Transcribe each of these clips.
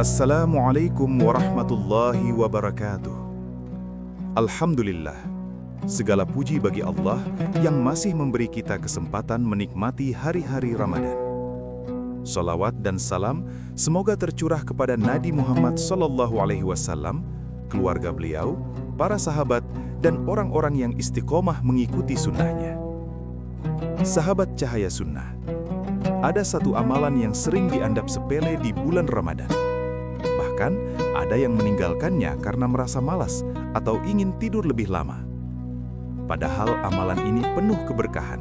Assalamualaikum warahmatullahi wabarakatuh. Alhamdulillah, segala puji bagi Allah yang masih memberi kita kesempatan menikmati hari-hari Ramadan. Salawat dan salam semoga tercurah kepada Nabi Muhammad SAW, keluarga beliau, para sahabat, dan orang-orang yang istiqomah mengikuti sunnahnya. Sahabat cahaya sunnah, ada satu amalan yang sering dianggap sepele di bulan Ramadan. Bahkan ada yang meninggalkannya karena merasa malas atau ingin tidur lebih lama. Padahal amalan ini penuh keberkahan.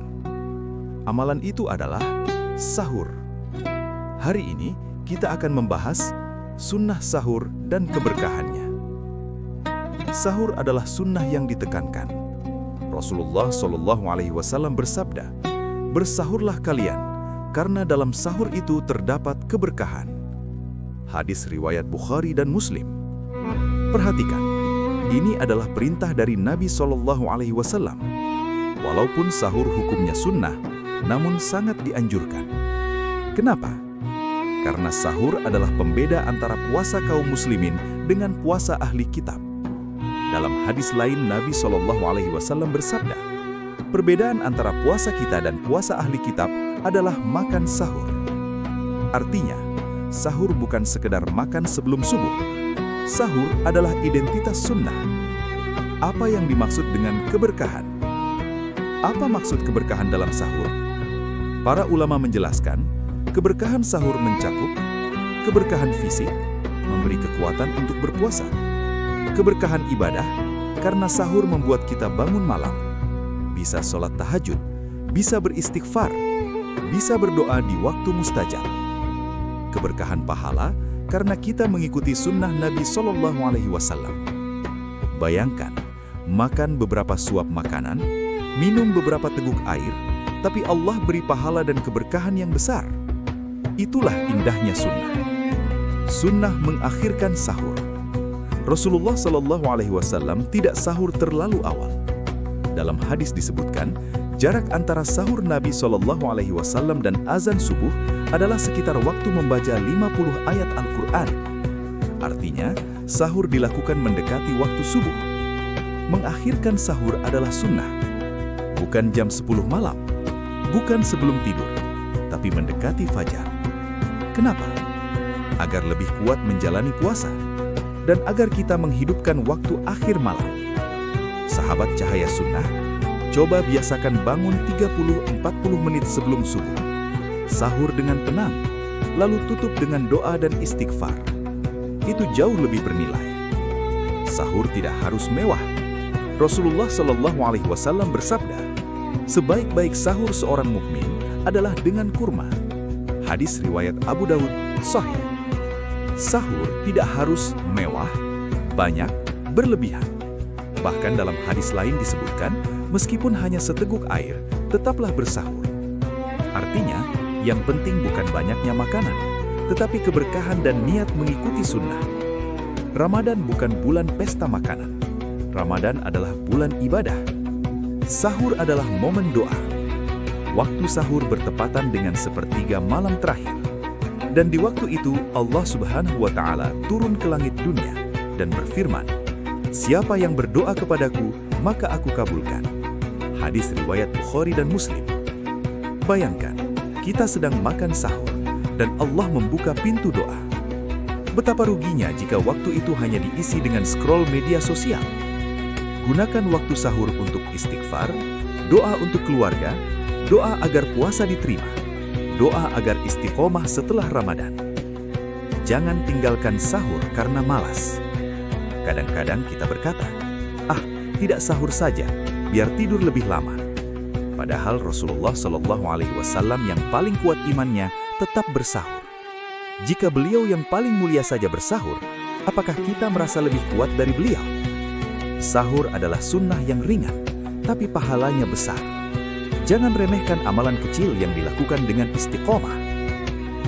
Amalan itu adalah sahur. Hari ini kita akan membahas sunnah sahur dan keberkahannya. Sahur adalah sunnah yang ditekankan. Rasulullah SAW bersabda, "Bersahurlah kalian, karena dalam sahur itu terdapat keberkahan." Hadis riwayat Bukhari dan Muslim. Perhatikan, ini adalah perintah dari Nabi SAW. Walaupun sahur hukumnya sunnah, namun sangat dianjurkan. Kenapa? Karena sahur adalah pembeda antara puasa kaum muslimin dengan puasa ahli kitab. Dalam hadis lain, Nabi SAW bersabda, perbedaan antara puasa kita dan puasa ahli kitab adalah makan sahur. Artinya, sahur bukan sekedar makan sebelum subuh. Sahur adalah identitas sunnah. Apa yang dimaksud dengan keberkahan? Apa maksud keberkahan dalam sahur? Para ulama menjelaskan, keberkahan sahur mencakup keberkahan fisik, memberi kekuatan untuk berpuasa. Keberkahan ibadah, karena sahur membuat kita bangun malam, bisa sholat tahajud, bisa beristighfar, bisa berdoa di waktu mustajab. Keberkahan pahala, karena kita mengikuti sunnah Nabi SAW. Bayangkan, makan beberapa suap makanan, minum beberapa teguk air, tapi Allah beri pahala dan keberkahan yang besar. Itulah indahnya sunnah. Sunnah mengakhirkan sahur. Rasulullah SAW tidak sahur terlalu awal. Dalam hadis disebutkan, jarak antara sahur Nabi SAW dan azan subuh adalah sekitar waktu membaca 50 ayat Al-Quran. Artinya, sahur dilakukan mendekati waktu subuh. Mengakhirkan sahur adalah sunnah. Bukan jam 10 malam, bukan sebelum tidur, tapi mendekati fajar. Kenapa? Agar lebih kuat menjalani puasa, dan agar kita menghidupkan waktu akhir malam. Sahabat cahaya sunnah, coba biasakan bangun 30-40 menit sebelum subuh. Sahur dengan tenang, lalu tutup dengan doa dan istighfar. Itu jauh lebih bernilai. Sahur tidak harus mewah. Rasulullah SAW bersabda, sebaik-baik sahur seorang mukmin adalah dengan kurma. Hadis riwayat Abu Daud, sahih. Sahur tidak harus mewah, banyak, berlebihan. Bahkan dalam hadis lain disebutkan, meskipun hanya seteguk air, tetaplah bersahur. Artinya, yang penting bukan banyaknya makanan, tetapi keberkahan dan niat mengikuti sunnah. Ramadan bukan bulan pesta makanan. Ramadan adalah bulan ibadah. Sahur adalah momen doa. Waktu sahur bertepatan dengan sepertiga malam terakhir. Dan di waktu itu, Allah Subhanahu wa Ta'ala turun ke langit dunia dan berfirman, "Siapa yang berdoa kepadaku, maka aku kabulkan." Hadis riwayat Bukhari dan Muslim. Bayangkan, kita sedang makan sahur dan Allah membuka pintu doa. Betapa ruginya jika waktu itu hanya diisi dengan scroll media sosial. Gunakan waktu sahur untuk istighfar, doa untuk keluarga, doa agar puasa diterima, doa agar istiqomah setelah Ramadan. Jangan tinggalkan sahur karena malas. Kadang-kadang kita berkata, tidak sahur saja, biar tidur lebih lama. Padahal Rasulullah SAW yang paling kuat imannya tetap bersahur. Jika beliau yang paling mulia saja bersahur, apakah kita merasa lebih kuat dari beliau? Sahur adalah sunnah yang ringan, tapi pahalanya besar. Jangan remehkan amalan kecil yang dilakukan dengan istiqomah.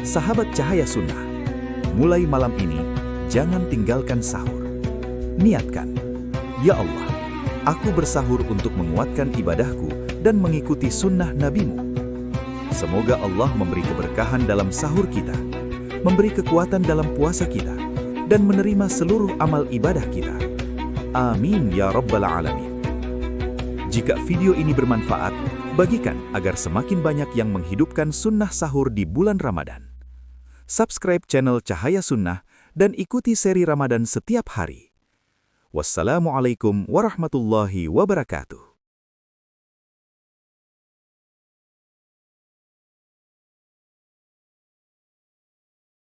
Sahabat cahaya sunnah, mulai malam ini, jangan tinggalkan sahur. Niatkan, ya Allah, aku bersahur untuk menguatkan ibadahku dan mengikuti sunnah NabiMu. Semoga Allah memberi keberkahan dalam sahur kita. memberi kekuatan dalam puasa kita, dan menerima seluruh amal ibadah kita. Amin ya Rabbal Alamin. Jika video ini bermanfaat, bagikan agar semakin banyak yang menghidupkan sunnah sahur di bulan Ramadan. Subscribe channel Cahaya Sunnah dan ikuti seri Ramadan setiap hari. Wassalamualaikum warahmatullahi wabarakatuh.